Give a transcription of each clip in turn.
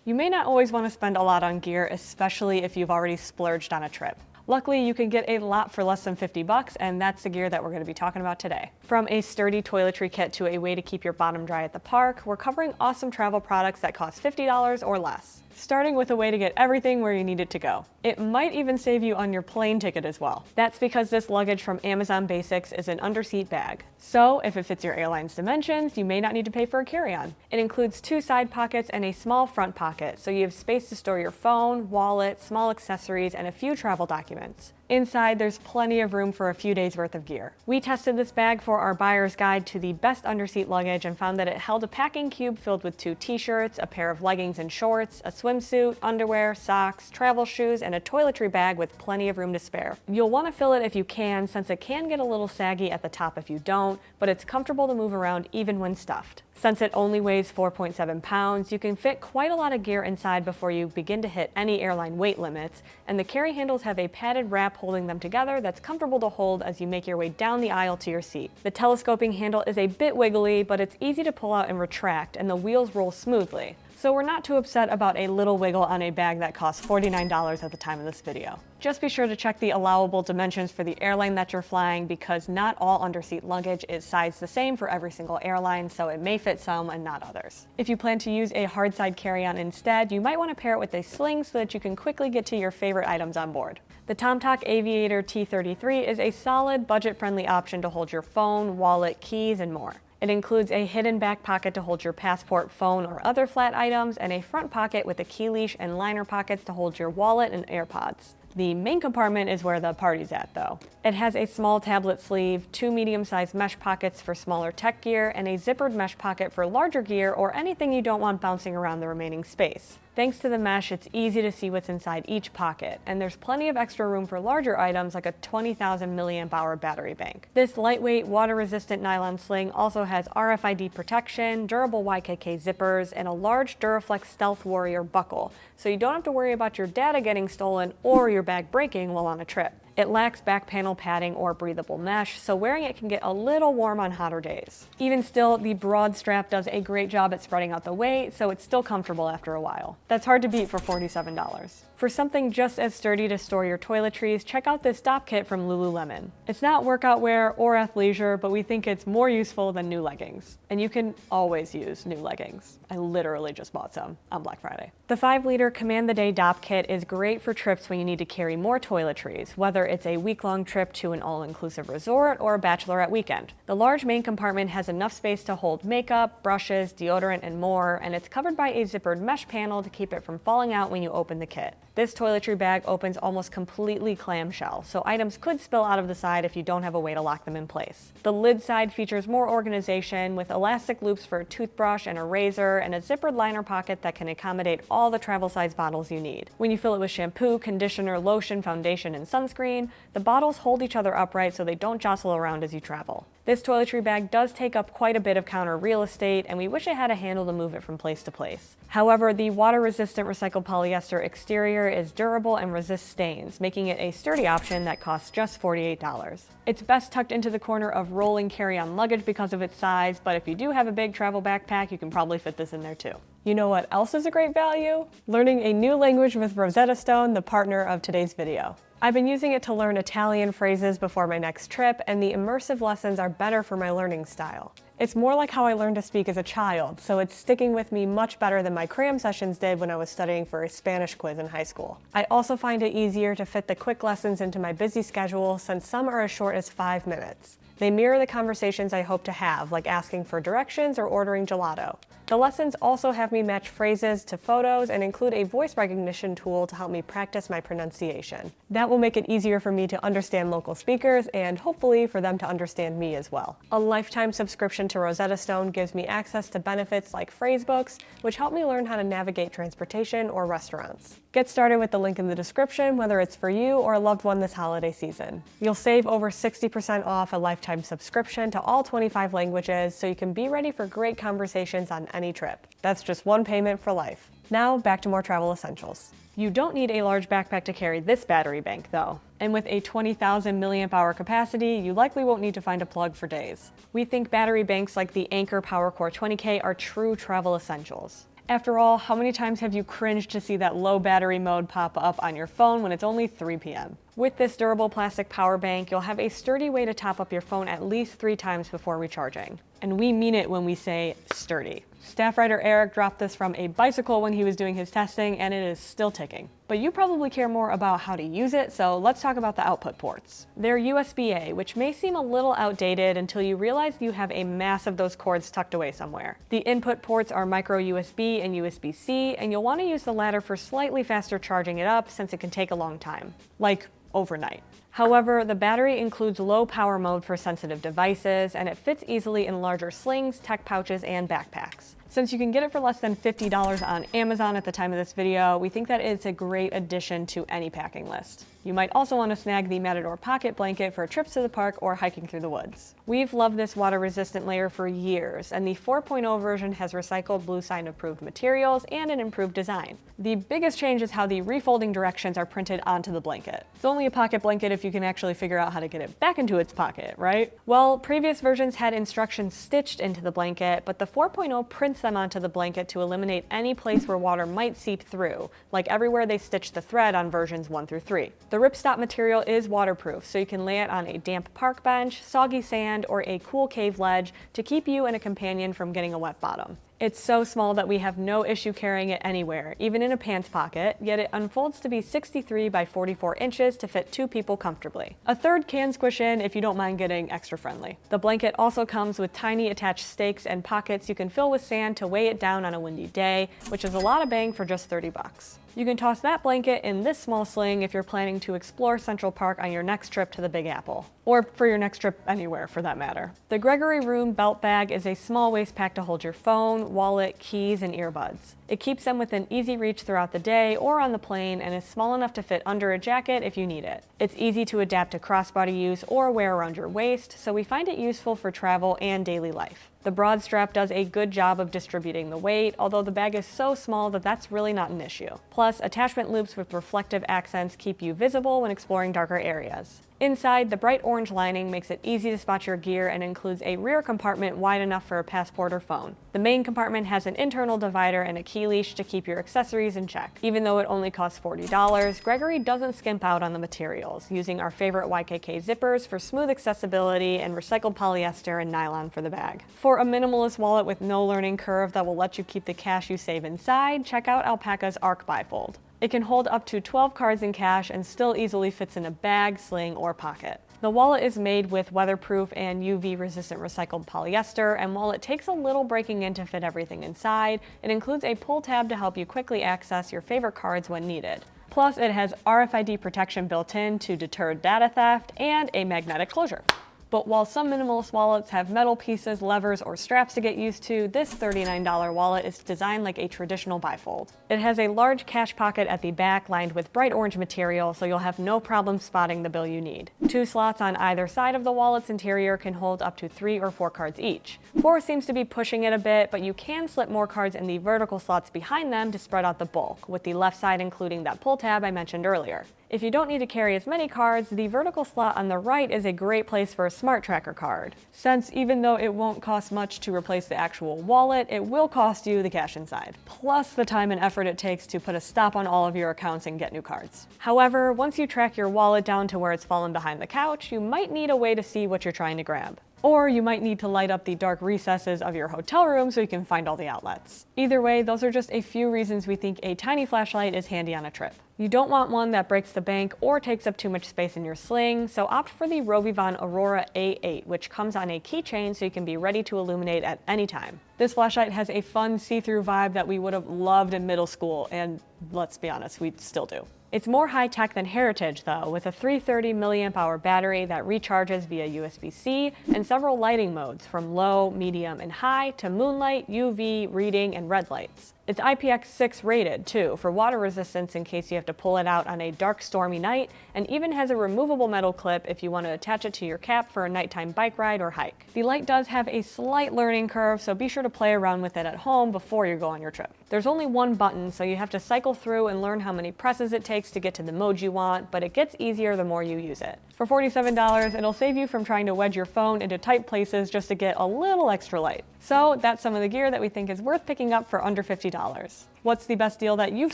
You may not always want to spend a lot on gear, especially if you've already splurged on a trip. Luckily, you can get a lot for less than 50 bucks, and that's the gear that we're going to be talking about today. From a sturdy toiletry kit to a way to keep your bottom dry at the park, we're covering awesome travel products that cost $50 or less. Starting with a way to get everything where you need it to go. It might even save you on your plane ticket as well. That's because this luggage from Amazon Basics is an Underseat bag. So if it fits your airline's dimensions, you may not need to pay for a carry-on. It includes 2 side pockets and a small front pocket, so you have space to store your phone, wallet, small accessories, and a few travel documents. Inside, there's plenty of room for a few days worth of gear. We tested this bag for our buyer's guide to the best underseat luggage and found that it held a packing cube filled with 2 t-shirts, a pair of leggings and shorts, a swimsuit, underwear, socks, travel shoes, and a toiletry bag with plenty of room to spare. You'll want to fill it if you can, since it can get a little saggy at the top if you don't, but it's comfortable to move around even when stuffed. Since it only weighs 4.7 pounds, you can fit quite a lot of gear inside before you begin to hit any airline weight limits, and the carry handles have a padded wrap holding them together that's comfortable to hold as you make your way down the aisle to your seat. The telescoping handle is a bit wiggly, but it's easy to pull out and retract, and the wheels roll smoothly. So we're not too upset about a little wiggle on a bag that costs $49 at the time of this video. Just be sure to check the allowable dimensions for the airline that you're flying, because not all underseat luggage is sized the same for every single airline, so it may fit some and not others. If you plan to use a hard side carry-on instead, you might want to pair it with a sling so that you can quickly get to your favorite items on board. The tomtoc Aviator-T33 is a solid, budget-friendly option to hold your phone, wallet, keys, and more. It includes a hidden back pocket to hold your passport, phone, or other flat items, and a front pocket with a key leash and liner pockets to hold your wallet and AirPods. The main compartment is where the party's at, though. It has a small tablet sleeve, 2 medium-sized mesh pockets for smaller tech gear, and a zippered mesh pocket for larger gear or anything you don't want bouncing around the remaining space. Thanks to the mesh, it's easy to see what's inside each pocket, and there's plenty of extra room for larger items like a 20,000 milliamp hour battery bank. This lightweight, water-resistant nylon sling also has RFID protection, durable YKK zippers, and a large Duraflex Stealth Warrior buckle, so you don't have to worry about your data getting stolen or your bag breaking while on a trip. It lacks back panel padding or breathable mesh, so wearing it can get a little warm on hotter days. Even still, the broad strap does a great job at spreading out the weight, so it's still comfortable after a while. That's hard to beat for $47. For something just as sturdy to store your toiletries, check out this Dopp kit from Lululemon. It's not workout wear or athleisure, but we think it's more useful than new leggings. And you can always use new leggings. I literally just bought some on Black Friday. The 5-liter Command the Day Dopp kit is great for trips when you need to carry more toiletries, whether it's a week-long trip to an all-inclusive resort or a bachelorette weekend. The large main compartment has enough space to hold makeup, brushes, deodorant, and more, and it's covered by a zippered mesh panel to keep it from falling out when you open the kit. This toiletry bag opens almost completely clamshell, so items could spill out of the side if you don't have a way to lock them in place. The lid side features more organization with elastic loops for a toothbrush and a razor, and a zippered liner pocket that can accommodate all the travel size bottles you need. When you fill it with shampoo, conditioner, lotion, foundation, and sunscreen, the bottles hold each other upright so they don't jostle around as you travel. This toiletry bag does take up quite a bit of counter real estate, and we wish it had a handle to move it from place to place. However, the water-resistant recycled polyester exterior is durable and resists stains, making it a sturdy option that costs just $48. It's best tucked into the corner of rolling carry-on luggage because of its size, but if you do have a big travel backpack, you can probably fit this in there too. You know what else is a great value? Learning a new language with Rosetta Stone, the partner of today's video. I've been using it to learn Italian phrases before my next trip, and the immersive lessons are better for my learning style. It's more like how I learned to speak as a child, so it's sticking with me much better than my cram sessions did when I was studying for a Spanish quiz in high school. I also find it easier to fit the quick lessons into my busy schedule, since some are as short as 5 minutes. They mirror the conversations I hope to have, like asking for directions or ordering gelato. The lessons also have me match phrases to photos and include a voice recognition tool to help me practice my pronunciation. That will make it easier for me to understand local speakers and hopefully for them to understand me as well. A lifetime subscription to Rosetta Stone gives me access to benefits like phrase books, which help me learn how to navigate transportation or restaurants. Get started with the link in the description, whether it's for you or a loved one this holiday season. You'll save over 60% off a lifetime subscription to all 25 languages, so you can be ready for great conversations on any trip. That's just one payment for life. Now back to more travel essentials. You don't need a large backpack to carry this battery bank though. And with a 20,000 milliamp hour capacity, you likely won't need to find a plug for days. We think battery banks like the Anker PowerCore 20K are true travel essentials. After all, how many times have you cringed to see that low battery mode pop up on your phone when it's only 3 p.m.? With this durable plastic power bank, you'll have a sturdy way to top up your phone at least 3 times before recharging. And we mean it when we say sturdy. Staff writer Eric dropped this from a bicycle when he was doing his testing, and it is still ticking. But you probably care more about how to use it, so let's talk about the output ports. They're USB-A, which may seem a little outdated until you realize you have a mass of those cords tucked away somewhere. The input ports are micro USB and USB-C, and you'll want to use the latter for slightly faster charging it up since it can take a long time. Like overnight. However, the battery includes low power mode for sensitive devices, and it fits easily in larger slings, tech pouches, and backpacks. Since you can get it for less than $50 on Amazon at the time of this video, we think that it's a great addition to any packing list. You might also want to snag the Matador pocket blanket for trips to the park or hiking through the woods. We've loved this water-resistant layer for years, and the 4.0 version has recycled Blue Sign approved materials and an improved design. The biggest change is how the refolding directions are printed onto the blanket. It's only a pocket blanket if you can actually figure out how to get it back into its pocket, right? Well, previous versions had instructions stitched into the blanket, but the 4.0 prints them onto the blanket to eliminate any place where water might seep through, like everywhere they stitched the thread on versions 1 through 3. The ripstop material is waterproof, so you can lay it on a damp park bench, soggy sand, or a cool cave ledge to keep you and a companion from getting a wet bottom. It's so small that we have no issue carrying it anywhere, even in a pants pocket, yet it unfolds to be 63 by 44 inches to fit 2 people comfortably. A third can squish in if you don't mind getting extra friendly. The blanket also comes with tiny attached stakes and pockets you can fill with sand to weigh it down on a windy day, which is a lot of bang for just 30 bucks. You can toss that blanket in this small sling if you're planning to explore Central Park on your next trip to the Big Apple. Or for your next trip anywhere, for that matter. The Gregory Rhune belt bag is a small waist pack to hold your phone, wallet, keys, and earbuds. It keeps them within easy reach throughout the day or on the plane and is small enough to fit under a jacket if you need it. It's easy to adapt to crossbody use or wear around your waist, so we find it useful for travel and daily life. The broad strap does a good job of distributing the weight, although the bag is so small that that's really not an issue. Plus, attachment loops with reflective accents keep you visible when exploring darker areas. Inside, the bright orange lining makes it easy to spot your gear and includes a rear compartment wide enough for a passport or phone. The main compartment has an internal divider and a key leash to keep your accessories in check. Even though it only costs $40, Gregory doesn't skimp out on the materials, using our favorite YKK zippers for smooth accessibility and recycled polyester and nylon for the bag. For a minimalist wallet with no learning curve that will let you keep the cash you save inside, check out ALPAKA's ARC Bifold. It can hold up to 12 cards in cash and still easily fits in a bag, sling, or pocket. The wallet is made with weatherproof and UV-resistant recycled polyester, and while it takes a little breaking in to fit everything inside, it includes a pull tab to help you quickly access your favorite cards when needed. Plus, it has RFID protection built in to deter data theft and a magnetic closure. But while some minimalist wallets have metal pieces, levers, or straps to get used to, this $39 wallet is designed like a traditional bifold. It has a large cash pocket at the back lined with bright orange material, so you'll have no problem spotting the bill you need. 2 slots on either side of the wallet's interior can hold up to 3 or 4 cards each. 4 seems to be pushing it a bit, but you can slip more cards in the vertical slots behind them to spread out the bulk, with the left side including that pull tab I mentioned earlier. If you don't need to carry as many cards, the vertical slot on the right is a great place for a smart tracker card, since even though it won't cost much to replace the actual wallet, it will cost you the cash inside, plus the time and effort it takes to put a stop on all of your accounts and get new cards. However, once you track your wallet down to where it's fallen behind the couch, you might need a way to see what you're trying to grab. Or you might need to light up the dark recesses of your hotel room so you can find all the outlets. Either way, those are just a few reasons we think a tiny flashlight is handy on a trip. You don't want one that breaks the bank or takes up too much space in your sling, so opt for the RovyVon Aurora A8, which comes on a keychain so you can be ready to illuminate at any time. This flashlight has a fun see-through vibe that we would have loved in middle school, and let's be honest, we still do. It's more high-tech than Heritage though, with a 330 mAh battery that recharges via USB-C and several lighting modes from low, medium, and high to moonlight, UV, reading, and red lights. It's IPX6 rated too, for water resistance in case you have to pull it out on a dark, stormy night, and even has a removable metal clip if you want to attach it to your cap for a nighttime bike ride or hike. The light does have a slight learning curve, so be sure to play around with it at home before you go on your trip. There's only one button, so you have to cycle through and learn how many presses it takes to get to the mode you want, but it gets easier the more you use it. For $47, it'll save you from trying to wedge your phone into tight places just to get a little extra light. So that's some of the gear that we think is worth picking up for under $50. $20. What's the best deal that you've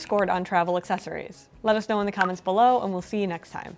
scored on travel accessories? Let us know in the comments below, and we'll see you next time.